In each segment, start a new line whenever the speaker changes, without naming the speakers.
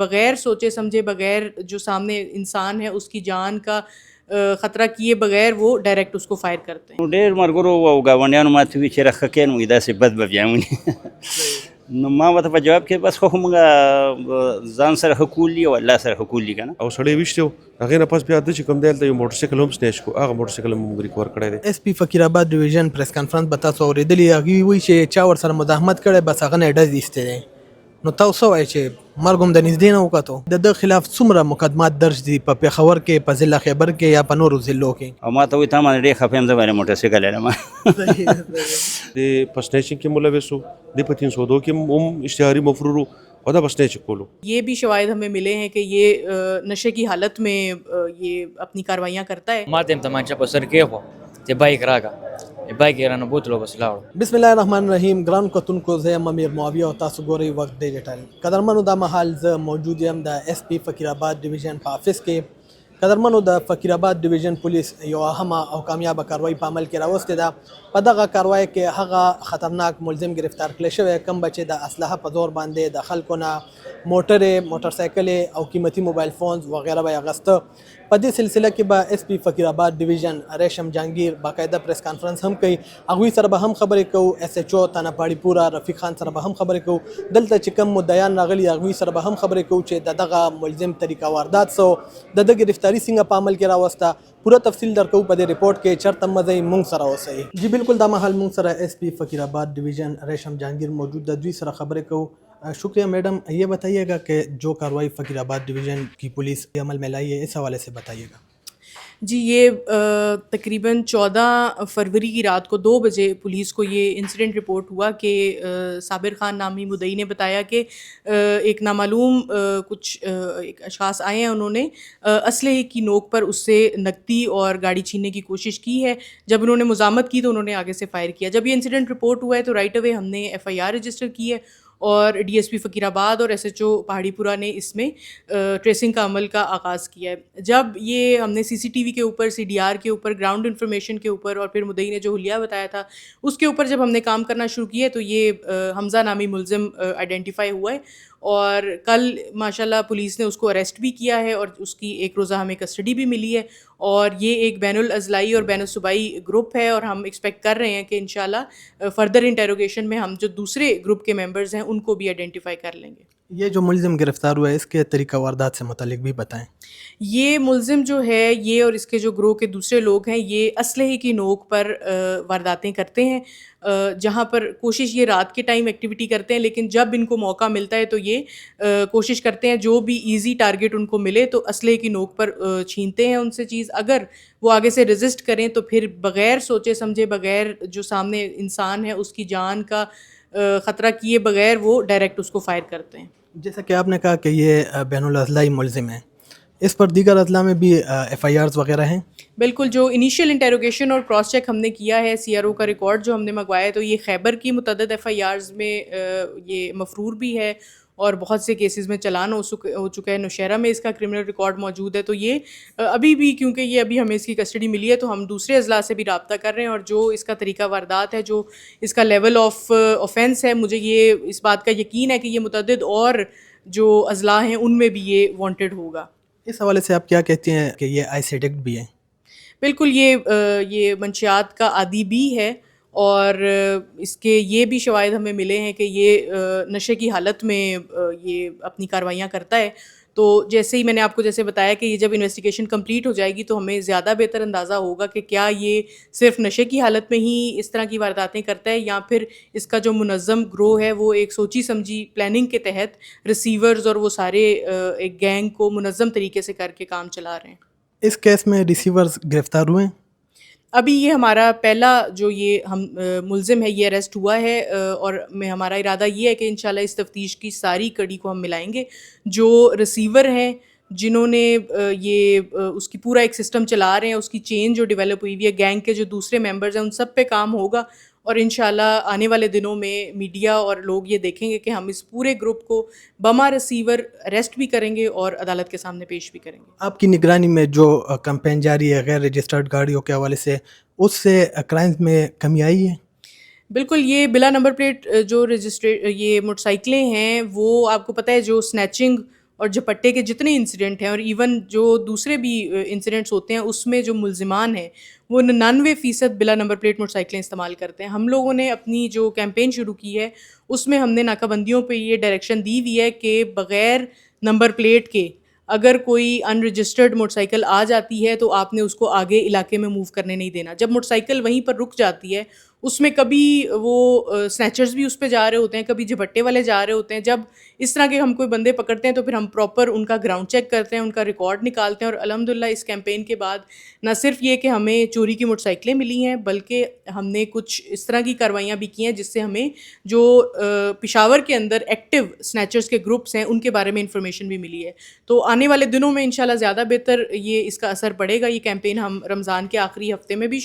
بغیر سوچے سمجھے بغیر جو سامنے انسان ہے اس کی جان کا خطرہ کیے بغیر وہ ډایرکټ اس کو فائر کرتے ہیں.
ډېر ملګرو او ګاونډیانو ماته وی چې راخه کین وي داسې بد به بیا ونی نو ما ورته په جواب کې بس خو موږ ځان سره حکولي او الله سره حکولي کنه
او سړی وشته هغه نه پس بیا د چې کوم دی ته یو موټر سایکل هم سنیچ کو هغه موټر سایکل هم ریکور کړی دی.
ایس پی فقیر آباد ډیویژن پریس کانفرنس به تاسو اورېدلی هغوی وایي چې چا ورسره مزاحمت کړی بس هغه نه یې ډز ایستی دی. نو تاسو وایئ چې مرګ هم د نږدې نه وکتو د ده خلاف څومره مقدمات درج دي په پېښور کې په ضلع خیبر کې یا په نورو ضلعو کې؟
او ما ته وایي تا باندې ډېر خفه یم زه باندې موټر سایکل لرم
د په سنیچنګ کې ملوث و د په 302 کې هم اشتهاري مفرور او دا بس سنیچ کولو.
یہ بھی شواہد ہمیں ملے ہیں کہ یہ نشے کی حالت میں یہ اپنی کاروائیاں کرتا ہے.
ما ته تمانچه په سر کې وو چې بایک راکا بایک یې رانه بوتلو بس لاړو.
بسم الله الرحمن الرحیم. ګران کتونکو زه یم امیر معاویه او تاسو ګورئ وخت ډیجیټل. قدرمنو دا مهال زه موجود یم د ایس پی فقیر آباد ډیویژن په آفس کې. قدرمنو د فقیر آباد ډیویژن پولیس یو اهمه او کامیابه کاروایی په عمل کې راوستې ده. په دغه کاروایی کې هغه خطرناک ملزم گرفتار کړی شوی کوم چې د اسلحه په زور باندې د خلکو نه موټرې موټر سایکلې او قیمتي موبایل فونز وغیره به یې اغسته. په دې سلسله کې به ایس پی فقیر آباد ډیویژن ریشم جهانگیر باقاعده پریس کانفرنس هم کوي. هغوی سره به هم خبرې کوو. ایس ایچ او تانا پاړي پورا رفیق خان سره به هم خبرې کوو. دلته چې کوم مدعیان راغلي هغوی سره به هم خبرې کوو چې د دغه ملزم طریقه واردات سو د ده گرفتاری څنګه په عمل کې راوسته. پوره تفصیل درکو په دې رپورټ کې چرته مزه مونږ سره اوسئ. جی بالکل دا مهال مونږ سره ایس پی فقیر آباد ڈویژن ریشم جہانگیر موجود ہے. دوی سره خبریں کو. شکریہ میڈم. یہ بتائیے گا کہ جو کارروائی فقیر آباد ڈویژن کی پولیس عمل میں لائی ہے اس حوالے سے بتائیے گا.
جی یہ تقریباً 14 فروری کی رات کو 2 بجے پولیس کو یہ انسیڈنٹ رپورٹ ہوا کہ صابر خان نامی مدعی نے بتایا کہ ایک نامعلوم کچھ ایک اشخاص آئے ہیں. انہوں نے اسلحے کی نوک پر اس سے نقدی اور گاڑی چھیننے کی کوشش کی ہے. جب انہوں نے مزاحمت کی تو انہوں نے آگے سے فائر کیا. جب یہ انسیڈنٹ رپورٹ ہوا ہے تو رائٹ اوے ہم نے ایف آئی آر رجسٹر کی ہے اور ڈی ایس پی فقیر آباد اور ایس ایچ او پہاڑی پورہ نے اس میں ٹریسنگ کا عمل کا آغاز کیا ہے. جب یہ ہم نے سی سی ٹی وی کے اوپر سی ڈی آر کے اوپر گراؤنڈ انفارمیشن کے اوپر اور پھر مدعی نے جو حلیہ بتایا تھا اس کے اوپر جب ہم نے کام کرنا شروع کیا تو یہ حمزہ نامی ملزم آئیڈینٹیفائی ہوا ہے اور کل ماشاءاللہ پولیس نے اس کو اریسٹ بھی کیا ہے اور اس کی 1 روزہ ہمیں کسٹڈی بھی ملی ہے. اور یہ ایک بین الاضلاعی اور بین الصوبائی گروپ ہے اور ہم ایکسپیکٹ کر رہے ہیں کہ انشاءاللہ فردر انٹیروگیشن میں ہم جو دوسرے گروپ کے ممبرز ہیں ان کو بھی آئیڈینٹیفائی کر لیں گے.
یہ جو ملزم گرفتار ہوا ہے اس کے طریقہ واردات سے متعلق بھی بتائیں.
یہ ملزم جو ہے یہ اور اس کے جو گروہ کے دوسرے لوگ ہیں یہ اسلحے کی نوک پر وارداتیں کرتے ہیں. جہاں پر کوشش یہ رات کے ٹائم ایکٹیویٹی کرتے ہیں لیکن جب ان کو موقع ملتا ہے تو یہ کوشش کرتے ہیں جو بھی ایزی ٹارگٹ ان کو ملے تو اسلحے کی نوک پر چھینتے ہیں ان سے چیز. اگر وہ آگے سے ریزسٹ کریں تو پھر بغیر سوچے سمجھے بغیر جو سامنے انسان ہے اس کی جان کا خطرہ کیے بغیر وہ ڈائریکٹ اس کو فائر کرتے ہیں.
جیسا کہ آپ نے کہا کہ یہ بین الاضلاعی ملزم ہے، اس پر دیگر اضلاع میں بھی ایف آئی آرز وغیرہ ہیں؟
بالکل. جو انیشیل انٹیروگیشن اور کراس چیک ہم نے کیا ہے سی آر او کا ریکارڈ جو ہم نے منگوایا ہے تو یہ خیبر کی متعدد ایف آئی آرز میں یہ مفرور بھی ہے اور بہت سے کیسز میں چلان ہو چکا ہے. نوشہرہ میں اس کا کرمنل ریکارڈ موجود ہے. تو یہ ابھی بھی کیونکہ یہ ابھی ہمیں اس کی کسٹڈی ملی ہے تو ہم دوسرے اضلاع سے بھی رابطہ کر رہے ہیں اور جو اس کا طریقہ واردات ہے جو اس کا لیول آف آفینس ہے مجھے یہ اس بات کا یقین ہے کہ یہ متعدد اور جو اضلاع ہیں ان میں بھی یہ وانٹیڈ ہوگا.
اس حوالے سے آپ کیا کہتے ہیں کہ یہ آئس ایڈکٹ بھی ہے؟
بالکل. یہ منشیات کا عادی بھی ہے اور اس کے یہ بھی شواہد ہمیں ملے ہیں کہ یہ نشے کی حالت میں یہ اپنی کاروائیاں کرتا ہے. تو جیسے ہی میں نے آپ کو جیسے بتایا کہ یہ جب انویسٹیگیشن کمپلیٹ ہو جائے گی تو ہمیں زیادہ بہتر اندازہ ہوگا کہ کیا یہ صرف نشے کی حالت میں ہی اس طرح کی وارداتیں کرتا ہے یا پھر اس کا جو منظم گروہ ہے وہ ایک سوچی سمجھی پلاننگ کے تحت ریسیورز اور وہ سارے ایک گینگ کو منظم طریقے سے کر کے کام چلا رہے ہیں.
اس کیس میں ریسیورز گرفتار ہوئے ہیں؟
ابھی یہ ہمارا پہلا جو یہ ہم ملزم ہے یہ اریسٹ ہوا ہے اور ہمارا ارادہ یہ ہے کہ انشاءاللہ اس تفتیش کی ساری کڑی کو ہم ملائیں گے. جو ریسیور ہیں جنہوں نے یہ اس کی پورا ایک سسٹم چلا رہے ہیں اس کی چین جو ڈیولپ ہوئی ہوئی ہے گینگ کے جو دوسرے ممبرز ہیں ان سب پہ کام ہوگا اور انشاءاللہ آنے والے دنوں میں میڈیا اور لوگ یہ دیکھیں گے کہ ہم اس پورے گروپ کو بما ریسیور اریسٹ بھی کریں گے اور عدالت کے سامنے پیش بھی کریں گے.
آپ کی نگرانی میں جو کمپین جاری ہے غیر رجسٹرڈ گاڑیوں کے حوالے سے اس سے کرائمز میں کمی آئی ہے؟
بالکل. یہ بلا نمبر پلیٹ جو یہ موٹر سائیکلیں ہیں وہ آپ کو پتہ ہے جو سنیچنگ اور جھپٹے کے جتنے انسیڈنٹ ہیں اور ایون جو دوسرے بھی انسیڈنٹس ہوتے ہیں اس میں جو ملزمان ہیں وہ 99% بلا نمبر پلیٹ موٹر سائیکلیں استعمال کرتے ہیں. ہم لوگوں نے اپنی جو کیمپین شروع کی ہے اس میں ہم نے ناکہ بندیوں پہ یہ ڈائریکشن دی ہوئی ہے کہ بغیر نمبر پلیٹ کے اگر کوئی ان رجسٹرڈ موٹر سائیکل آ جاتی ہے تو آپ نے اس کو آگے علاقے میں موو کرنے نہیں دینا. جب موٹر سائیکل وہیں پر رک جاتی ہے اس میں کبھی وہ سنیچرز بھی اس پہ جا رہے ہوتے ہیں, کبھی جھپٹے والے جا رہے ہوتے ہیں. جب اس طرح کے ہم کوئی بندے پکڑتے ہیں تو پھر ہم پراپر ان کا گراؤنڈ چیک کرتے ہیں, ان کا ریکارڈ نکالتے ہیں. اور الحمدللہ اس کیمپین کے بعد نہ صرف یہ کہ ہمیں چوری کی موٹر سائیکلیں ملی ہیں بلکہ ہم نے کچھ اس طرح کی کارروائیاں بھی کی ہیں جس سے ہمیں جو پشاور کے اندر ایکٹیو سنیچرز کے گروپس ہیں ان کے بارے میں انفارمیشن بھی ملی ہے. تو آنے والے دنوں میں انشاءاللہ زیادہ بہتر یہ اس کا اثر پڑے گا. یہ کیمپین ہم رمضان کے آخری ہفتے میں بھی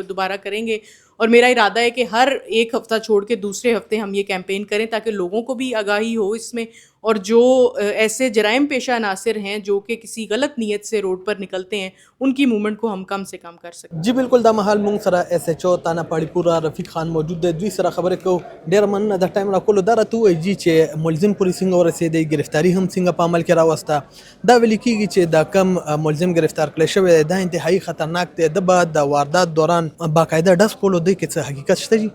دوبارہ کریں گے اور میرا ارادہ ہے کہ ہر ایک ہفتہ چھوڑ کے دوسرے ہفتے ہم یہ کیمپین کریں تاکہ لوگوں کو بھی آگاہی ہو اس میں, اور جو ایسے جرائم پیشہ عناصر ہیں جو کہ کسی غلط نیت سے روڈ پر نکلتے ہیں ان کی موومنٹ کو ہم کم سے کم کر سکیں.
جی بالکل, دا مهال مونږ سره ایس ایچ او تانا پاړی پورا رفیق خان موجود دی. دوی سره خبرې کوو. ډېر مننه د ټایم راکولو. دا راته ووایي جی چې ملزم پورې څنګه ورسېدی, گرفتاری هم څنګه په عمل کې راوسته. دا ویل کېږي چې دا کم ملزم گرفتار کړی شوی دی دا انتهایی خطرناک دی. د به د واردات دوران باقاعده ډز کولو دی کې څه حقیقت شته جی؟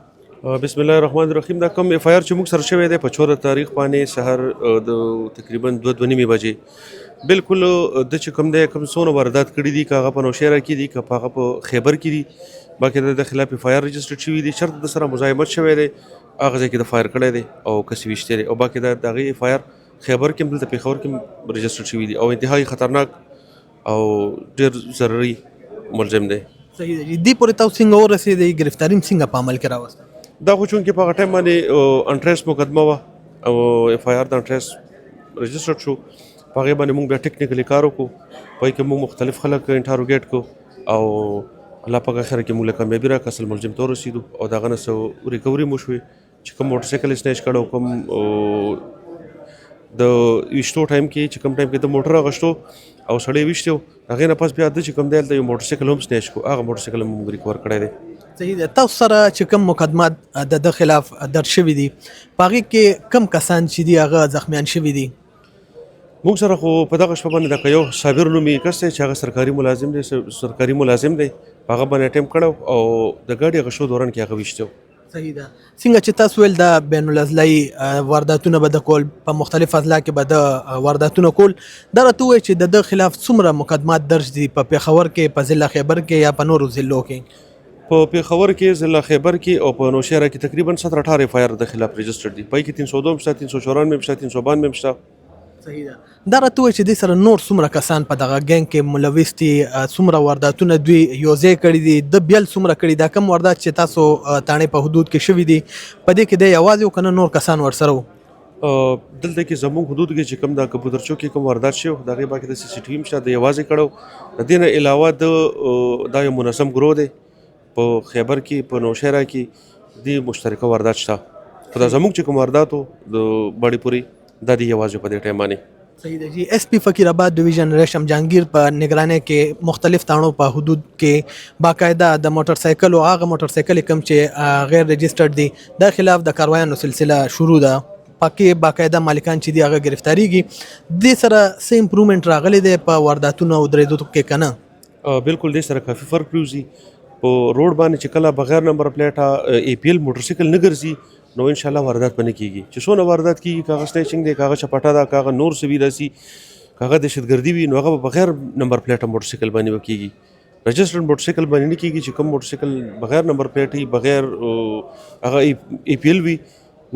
بسم الله الرحمن الرحیم. دا کم ایف آی آر چې موږ سره شوی دی په 14 تاریخ باندې سحر د تقریبا 2:30 بجې بالکل د چې کوم دی کوم څونه واردات کړي دي که هغه په نوشهره کې دي که په هغه په خیبر کې دي باقاعده د خلاف ایف آی آر رجسټر شوي دي. شرط د سره مزاحمت شوی دی هغه ځای کې د فایر کړی دی او کس ویشتلی دی او باقاعده د هغې ایف آی آر خیبر کې هم دلته پېښور کې هم رجسټر شوي دي او انتهایی خطرناک او ډېر ضرري ملزم دی.
صحیح دی. دې پورې تاسو څنګه ورسېدی, گرفتاری هم څنګه په عمل کې راوسته؟
دا خو چونکې په هغه ټایم باندې انټریس مقدمه وه او ایف آی آر د انټریس رجسټرډ شو. په هغې باندې موږ بیا ټیکنیکلی کار وکړو, په هغې کې موږ مختلف خلک انټاروګیټ کړو او الله پاک اخره کې موږ له کامیابي راکړه, اصل ملزم ته ورسېدو او د هغه نه څه ریکوري مو شوې چې کوم موټر سایکل یې سنیچ کړی او کوم د ویشتو ټایم کې چې کوم ټایم کې د موټر اغوښتو او سړی ویشتی و هغې نه پس بیا ده چې کوم دی هلته یو موټر سایکل هم سنیچ کړو, هغه موټر سایکل هم موږ ریکور کړی دی.
صحیح دی. تاسو سره چې کوم مقدمات د ده خلاف درج شوي دي په هغې کې کم کسان چې دي هغه زخمیان شوي دي؟
موږ سره خو په دغه شپه باندې د یو صابر نومي کس دی چې هغه سرکاري ملازم دی, په هغه باندې اټمپ کړی او د ګاډي غشو دوران کې هغه ویشتی و.
صحیح ده. څنګه چې تاسو ویل د بین الضلعي وارداتونه به د کول په مختلف اضلاع کې به د وارداتونه کول, دا راته ووایي چې د ده خلاف څومره مقدمات درج دي په پېښور کې, په ضلع خیبر کې یا په نورو ضلعو کې؟
په پېښور کې, ضلع خیبر کې او په نوشهره کې تقریبا 17-18 ایف آی آر د خلاف رجسټر دي. په کې 302 شته, 394 شته, 392 شته.
صحیح ده. دا راته وایي چې دې سره نور څومره کسان په دغه ګینګ کې ملوث دي, څومره وارداتونه دوی یو ځای کړي دي, د بیل څومره کړي, دا کم واردات چې تاسو تاڼې په حدود کې شوي دي په دې کې دی یوازې و که نه نور کسان ورسره وو؟
دلته کې زموږ حدود کې چې کوم د کمپیوټر چوک کې کوم واردات شوی د هغې باقي د سی سی ټي وي هم شته, د یوازې کړی. د دې نه علاوه دا یو منظم ګروه دی په خیبر کې, په نوشهره کې د مشترکه واردات شته. خو دا زموږ چې کوم واردات و د باړې پورې دا د یوازې په دې ټایم باندې.
صحیح ده جی. ایس پی فقیر آباد ډویژن ریشم جهانگیر په نگرانی کې مختلف تاڼو په حدود کې باقاعده د موټر سایکل او هغه موټر سایکل کم چې غیر رجسټرډ دي د خلاف د کاروایانو سلسله شروع ده. پکې باقاعده مالکان چې دي هغه گرفتاریږي. دې سره څه امپرومنټ راغلی دی په وارداتونو او درېدو کې که نه؟
بالکل دې سره کافي فرق پرېوځي. په روډ باندې چې کله بغیر نمبر پلیټه ای پی ایل موټر سایکل نه ګرځي نو انشاءالله واردات به نه کېږي. چې څونه واردات کېږي که هغه سنیچنګ دی, که هغه چپټه ده, که هغه نور څه وي داسې, که هغه دهشتګردي وي نو هغه به بغیر نمبر پلیټه موټر سایکل باندې به کېږي. رجسټرډ موټر سایکل باندې نه کېږي. چې کوم موټر سایکل بغیر نمبر پلیټ وي, بغیر هغه ای پی ایل وي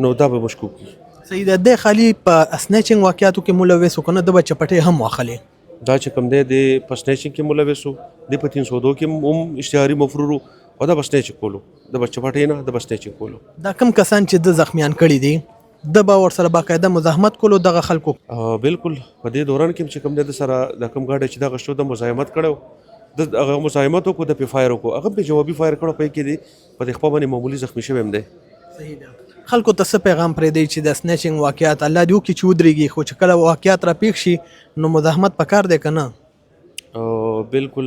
نو دا به مشکوک وي.
صحیح ده. دی خالي په سنیچنګ واقعاتو کې ملوث و که نه, ده به چپټې هم واخلې؟
دا چې کوم دی د په سنیچنګ کې ملوث و, د په 302 کې هم اشتهاري مفرور و او دا به سنیچ کولو, د به چپټې نه د به سنیچ کولو.
دا کم کسان چې د زخمیان کړي دي د به ورسره باقاعده مزاحمت کولو دغه خلکو؟
بالکل په دې دوران کې چې کوم دی د سره د کوم ګاډی چې دغه شو د مزاحمت کړی د هغه مزاحمت وکړو, د پې فایر وکړو, هغه پې جوابي فایر کړو, په کې دی په دې خپه باندې معمولي زخمي شوی هم دی.
صحیح ده. خلکو ته څه پیغام پرېږدئ چې د سنیچنګ واقعات الله دې وکړي چې ودرېږي, خو چې کله واقعات راپېښ شي نو مزاحمت پکار دی که نه؟
بالکل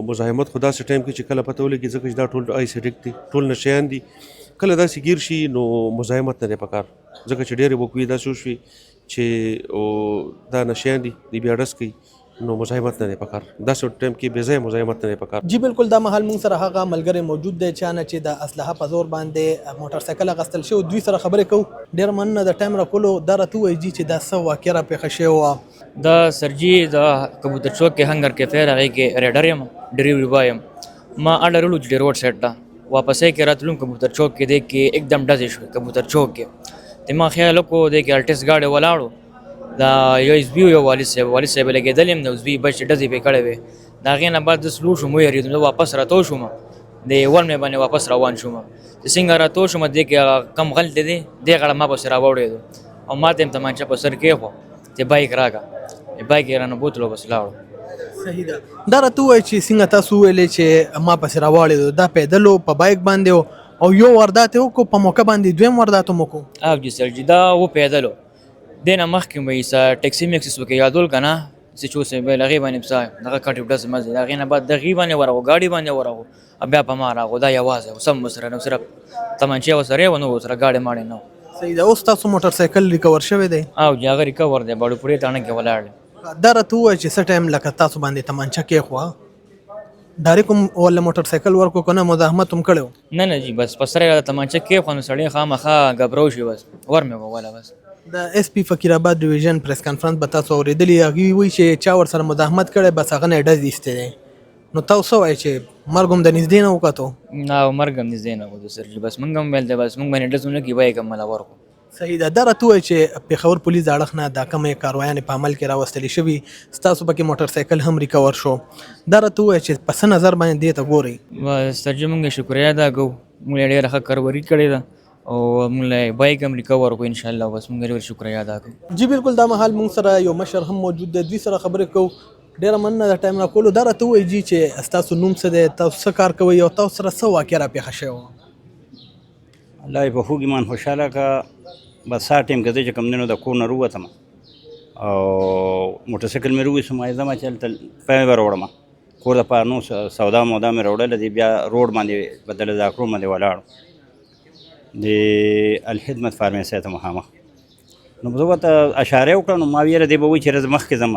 مزاحمت خو داسې ټایم کې چې کله پته ولګي, ځکه چې دا ټول آیسیډک دي, ټول نشیان دي, کله داسې ګیر شي نو مزاحمت نه دی پکار. ځکه چې ډېرې وقوعې داسې وشوي چې دا نشیان دي دوی بیا ډز کوي نو مزاحمت نه دی پکار داسې ټایم کې بې ځایه مزاحمت نه دی پکار.
جی بالکل دا مهال موږ سره هغه ملګری موجود دی چا نه چې د اسلحه په زور باندې موټر سایکل اخیستل شوی دوی سره خبرې کوو. ډېره مننه د ټایم راکولو. دا راته ووایي جي چې دا څه واقعه راپېښه شوې وه؟
دا سرجی دا کبوتر چوک کې هنګر کې فیر هغې کې ریډر یم ډریوري بای یم. ما اډرلو چې روډ سایډ ته واپسې کې راتلم کبوتر چوک کې دی کې एकदम ډزې شوې کبوتر چوک کې. ته ما خیال وکړو دی کې الټس گاډي ولاړو دا یو اس بي یو والد صاحب لګېدل یم د اس بي بچ ډزې پې کړې وې. د هغې نه بعد زه سلو شوم ویرېدم زه واپس راتو شوم د ون مې باندې واپس روان شوم. چې څنګه راتو شوم دې کې کم غلط دی دې غړه ما پسې راوړېدو او ما ته یې تمانچه په سر کېښو چې بایک راکړه بایک یې رانه بوتلو بس لاړو.
صحیح ده. دا راته ووایي چې څنګه تاسو وویلې چې ما پسې راواړېدو دا پیدل په بایک باندې او یو واردات یې وکړو په موقع باندې دویم واردات هم وکړو؟
او جی سر جی دا و پیدلو دې نه مخکې مې سه ټیکسي میکسس وکړې یادول که نه چې چې اوس یې بیا هغې باندې پسه دغه کټ ډز مزې د هغې نه بعد د هغې باندې ورغو ګاډي باندې ورغو بیا په ما راغو دا یوازې و سم ورسره نه صرف تمانچې ورسره و نه ورسره ګاډي ماړې نه و.
صحیح ده. اوس تاسو موټر سایکل ریکور شوی دی؟
او جی هغه ریکور دی باړو پورې تاڼه کې ولاړ دی.
دا راته ووایي چې څه ټایم لکه تاسو باندې تمانچه کېښوه ډایرکټ هم ولا موټر سایکل ورکو که نه مزاحمت هم کړی و؟
نه جی بس په سره یې تمانچه کېښوه نو سړی خامخا ګبرو شي بس ور مې ووله بس.
د اس پی فقیر آباد ډیویژن پریس کانفرنس به تاسو اورېدلی هغوی وایي چې چا ورسره مزاحمت کړی بس هغه نه یې ډز ایستی دی. نو تاسو څه وایئ چې مرګ هم د نږدې نه وکتو؟
نه مرګ هم نږدې نه وکتو سر جي بس موږ هم ویل دی بس موږ باندې ډز ونه کړي بایک هم مله ورکړو.
صحیح ده. دا راته ووایي چې پېښور پولیس د اړخ نه دا کومې کاروایانې په عمل کې راوستلې شوي ستاسو پکې موټر سایکل هم ریکور شو. دا راته ووایي چې په څه نظر باندې دې ته ګورئ؟
بس سر جي موږ شکریه ادا کوو موږ یې ډېره ښه کاروري کړې ده او موږ بایک هم ریکور کړو انشاءالله بس موږ ډېر شکریه ادا کوو.
جی بالکل دا مهال موږ سره یو مشر هم موجود دی دوی سره خبرې کوو. ډېره مننه د ټایم راکولو. دا راته ووایي جي چې ستاسو نوم څه دی تاسو څه کار کوئ او تاسو سره څه واقعه راپېښه شوې وه؟
الله یې په خوږ ایمان خوشحاله که بس سهار ټایم کې زه چې کوم دی نو د کور نه راووتم او موټر سایکل مې راویستم ځم چې هلته پی مې به راوړم کور دپاره نو سودا مودا مې راوړله دی بیا روډ باندې بدل ذاکرو باندې ولاړو د الخدمت فارمیسۍ ته مخامخ. نو زه ورته اشاره وکړه نو ما ویره دی به وایي چې زه مخکې ځم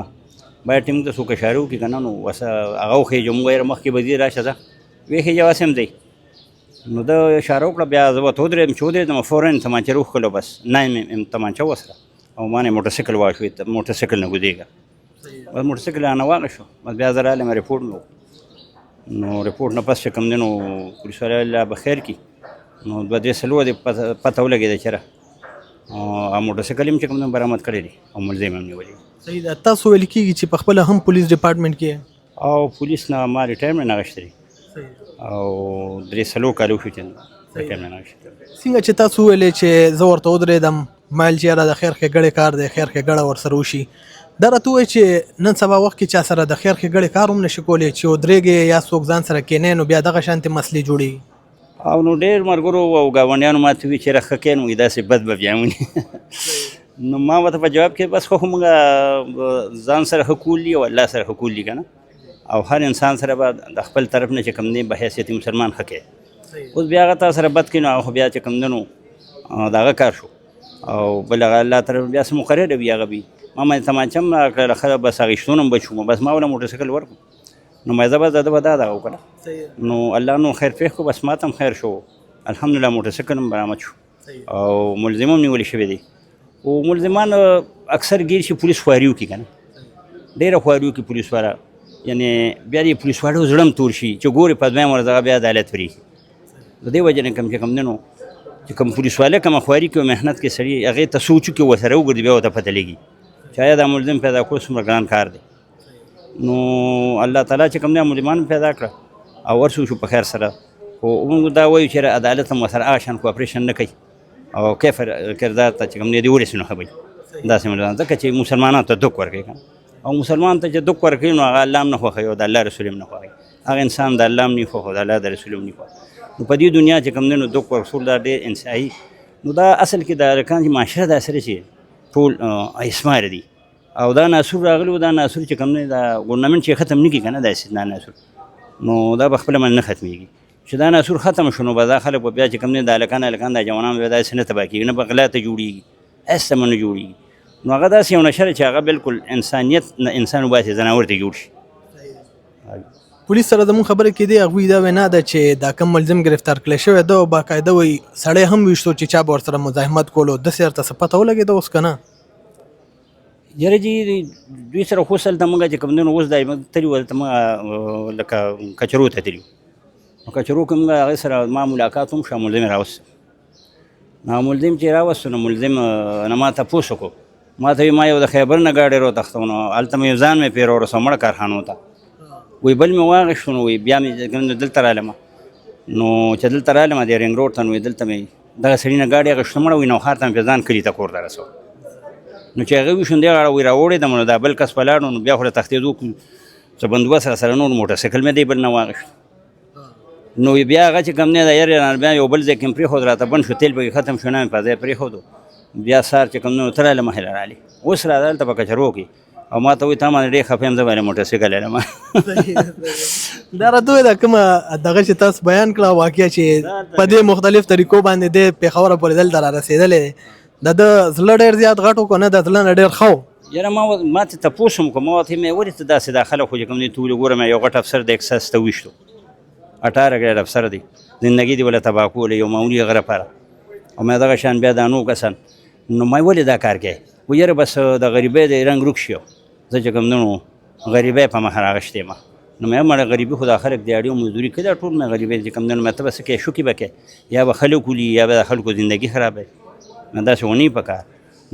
باید ټیم ته څوک اشاره وکړي که نه نو بس هغه وښیږي موږ ویره مخکې به ځي راشه ځه ویښیږي هغسې هم دی. نو ده اشاره وکړه بیا زه ورته ودرېدم چې ودرېدم فوراً تمانچه راوښکلو بس نه یم تمانچه وسره او ما نه موټر سایکل واښوي موټر سایکل نه ګوزېږه بس موټر سایکل رانه واغه شو بس بیا زه رالم رپورټ مې وکړو نو رپورټ نه پس چې کوم دی نو پولیس والا الله به خیر کړي نو دوه درې څلور دې پته ولګېده چېرې او موټر سایکل هم چې کوم دی برآمد کړی دی او ملزم هم نیولی.
صحیح ده. تاسو ویل کېږي چې پخپله هم پولیس ډپارټمنټ کې
او پولیس نه ما ریټایرمنټ اخیستی دی او درې څلور کاله وشو چې ریټایرمنټ اخیستی.
څنګه چې تاسو ویلې چې زه ورته ودرېدم ما ویل چې یاره د خیر ښېګړې کار دی خیر ښېګړه ورسره وشي. دا راته ووایي چې نن سبا وخت کې چا سره د خیر ښېګړې کار هم نشي کولی چې ودرېږې یا څوک ځان سره کېنی نو بیا دغه شانتې مسلې جوړېږي.
او نو ډېر ملګرو او ګاونډیانو ما ته وي چې ښه کې نو داسې بد به بیا ونی نو ما ورته په جواب کې بس خو موږ ځان سره ښه کول دي او الله سره ښه کول دي که نه او هر انسان سره به د خپل طرف نه چې کوم دی په حیثیت مسلمان ښه کوي. اوس بیا هغه تا سره بد کوي نو هغه خو بیا چې کوم دی نو د هغه کار شو او بل هغه الله طرف بیا څه مقرره وي هغه وي ما باندې تمانچه هم راکړله ښه بس هغې شتون هم بچ وم بس ما وله موټر سایکل ورکړو نو مې زه بس ده به دا دغه وکړه نو الله نو خیر پېښ کړو بس ما ته هم خیر شو الحمدلله موټر سایکل هم برآمد شو او ملزم هم نیولی شوی دی. او ملزمان اکثر ګیر شي پولیس خواري وکړي که نه ډېره خواري وکړي پولیس والا یعنې بیا د پولیس والاو زړه هم تور شي چې ګورې په دویم ورځ هغه بیا عدالت پرېږي د دې وجې نه کوم چې کوم دی نو چې کوم پولیس والا کومه خواري کوي محنت کوي سړي هغې ته سوچ وکړي ورسره وګرځي بیا ورته پته لګي چې آیا دا ملزم پیدا کول څومره ګران کار دی. نو الله تعالی چې کوم دی ملزمان پیدا کړه او ورسو شو په خیر سره خو موږ دا وایو چې عدالت هم ورسره آشان کوپریشن نه کوي او کیف کردار ته چې کوم دی ورسي نو ښه وي داسې ملزمان ځکه چې مسلمانانو ته دک ورکوي او مسلمان ته چې دک ورکوي نو هغه الله هم نه خوښوي او د الله رسول هم نه خوښوي هغه انسان د الله هم نه خوښ او د الله د رسول هم نه خوښ نو په دې دنیا چې کوم دی نو دک ورکول دا ډېر انتهایي نو دا اصل کې د هلکان چې معاشره دا سره چې ټول اسمار دي او دا ناصور راغلی و دا ناصور چې کوم دی دا ګورنمنټ چې ختم نه کړي که نه دا استثنا ناصور نو دا به خپله باندې نه ختمېږي چې دا ناسور ختم شو نو به دا خلک به بیا چې کوم دي د هلکان دا جوانان به داسې نه تباه کېږي، نه به غلا ته جوړېږي، هېڅ ته به نه جوړېږي. نو هغه داسې یو نشر چې هغه بالکل انسانیت نه انسان وباسي، ځناور ته جوړ شي.
پولیس سره زموږ خبرې کېدې هغوی دا وینا ده چې دا کم ملزم گرفتار کړی شوی ده او باقاعده وایي سړی هم ویشتو چې چا به ورسره مزاحمت کولو. داسې ورته څه پته ولګېده اوس که نه؟
یاره جي دوی سره خو هلته موږ چې کوم دی نو اوس دا تلي وو دلته موږ لکه کچرو ته تلي وو. نو کچرو کې موږ هغې سره ما ملاقات هم شو، ملزم یې راوست. نو ملزم چې یې راوست نو ملزم نه ما تپوس وکړو، ما ته ما یو د خیبر نه ګاډی راوتښتو نو هلته مې یو ځان مې پېر ورسو مړه کارخانو ته. وی بل مې واغېستو نو وی بیا مې دلته رالم، نو چې دلته رالم د رینګ روډ ته نو دلته مې دغه سړي نه ګاډي اخېستو مړه وي نوښار ته مې په ځان کلي ته کور ته رسو. نو چې هغه ویشو دې غاړه وی راوړېدم نو دا بل کس په لاړو نو بیا خو له تښتېدو څه بندوبست راسره نور موټرسایکل مې دی بل نه واغېست. نو بیا هغه چې کوم دی د یار بیا یو بل ځای کې مې پرېښود راته بند شو، تیل پکې ختم شو، نه مې په ځای پرېښودو. بیا سهار چې کوم دی ته راله مخې له رالې اوس راځه هلته په کچرو کې او ما ته وایي تا باندې ډېر خفه یم، زه باندې موټرسایکل لرم.
دا راته وایي دا کومه دغه چې تاسو بیان کړه واقعه چې په دې مختلف طریقو باندې د پېښوره پورې دلته را رسېدلی دی، د ده زړه ډېر زیات غټ و که نه د زړه نه ډېر ښه و؟
یاره ما ته تپوس هم وکړو، ما ورته ویې ولې ته داسې دا خلک خو چې کوم دی ته ولې ګورم یو غټ افسر د اکسایز ته ویشتو 18 ګریډ افسر دی، زندګي دې وله تباه کوله یو معمولي هغه لپاره، او ما دغه شان بیا دا نو کسان. نو ما ولې دا کار کوې؟ و یاره بس د غریبۍ د رنګ روک شي، زه چې کوم دی نو غریبۍ په مخه راغښتې یم. نو مې مړه غریبي خو دا خلک د اړیو مزدوري کوي دا ټول مې غریبۍ چې کوم دی نو مې ته به څه کوې شوکې به کوې یا به خلک ولي یا به د خلکو زندګي خرابوي، نو داسې ونې په کار.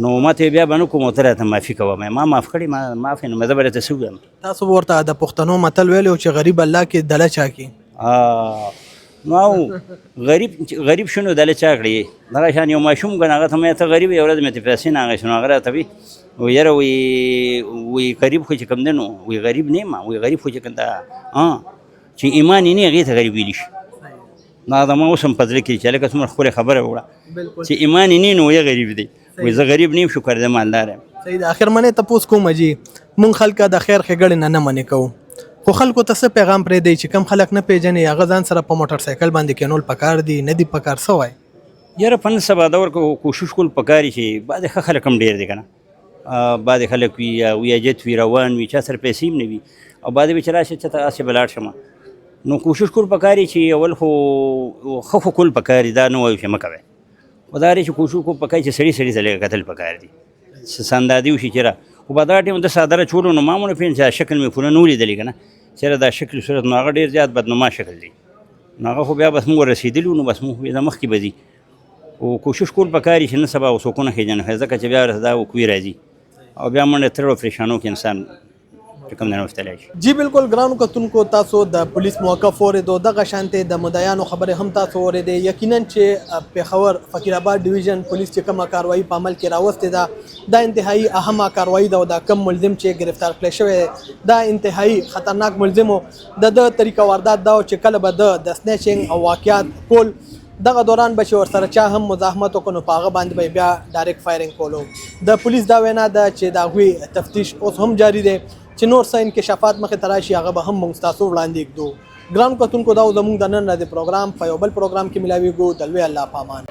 نو ما ته بیا به نه کوم او ته راته معافي کوه، ما معاف کړې ما معاف یې نو زه به راته څه ووایم.
تاسو ورته د پښتنو متل ویلی و چې غریب الله کې دله چا کي.
نو غریب شنو دله چا کړي دغه شان یو ماشوم ګڼه هغه ته مې ته غریب یو ورځ مې ته پیسې نه اخېستې نو هغه راته وي یاره وی غریب خو چې کوم دی نو وی غریب نه یم، وی غریب خو چې کوم دا چې ایمان یې نه هغې ته غریب ویلی شي. نو دا ما اوس هم په زړه کې چې هلکه څومره ښکلې خبره وکړه چې ایمان یې نه نو وی غریب دی، وی زه غریب نه یم شکر دی مالدار یم.
صحیح ده. اخر منې تپوس کوم جي مونږ خلکه د خیر ښېګړې نه منې کوو، خو خلکو ته څه پیغام پرېږدئ چې کم خلک نه پېژني هغه ځان سره په موټر سایکل باندې کېنول پکار دي نه دي پکار، څه وایي؟
یاره په نن سبا دور کې کوشش کول پکار دي چې بعضې ښه خلک هم ډېر دي که نه، بعضې خلک وي یا ویاجت وي روان وي چا سره پیسې هم نه وي، او بعضې وي چې راشه چېرته هسې به لاړ شمه. نو کوشش کول پکار دي چې اول خو ښه خو کول پکار دي، دا نه وایو چې مه کوئ، خو دا دی چې کوشش کول پکار چې سړي ته لږه کتل پکار دي، سندادي وشي چېرې. خو په دغه ټایم د صادره چولو نو ما مونه پېژنم چې شکل مې پوره نه و لیدلی که نه، چېرې دا شکل صورت نو هغه ډېر زیات بدنما شکل دی، نو هغه خو بیا بس موږ رسېدلي وو نو بس موږ د مخکې به ځي، خو کوشش کول پکار دي چې نن سبا څوک ونه خېژنه، ځکه چې بیا دا وقوي راځي او بیا منډه تړو پریشانو کې انسان چې کوم دی نوښتلی شي.
جی بالکل ګرانو کتونکو تاسو د پولیس موقف واورېدو، دغه شانتې د مدعیانو خبرې هم تاسو واورېدې. یقینا چې پېښور فقیرآباد ډویژن پولیس چې کومه کاروایي په عمل کې راوستې ده دا انتهایي اهمه کاروایي ده او دا کم ملزم چې ګرفتار کړی شوی دا انتهایي خطرناک ملزم و. د طریقه واردات دا چې کله به د سنیچنګ او واقعات کول دغه دوران به چې ورسره چا هم مزاحمت وکړو نو په هغه باندې به بیا ډایرکټ فایرنګ کولو. د پولیس دا وینا ده چې د هغوی تفتیش اوس هم جاري دی، چې نور څه انکشافات مخې ته راشي هغه به هم موږ ستاسو وړاندې ږدو. ګرانو کتونکو دا زموږ د نن د پروګرام په یو بل پروګرام کې ملاویږو. د لوی الله په امان.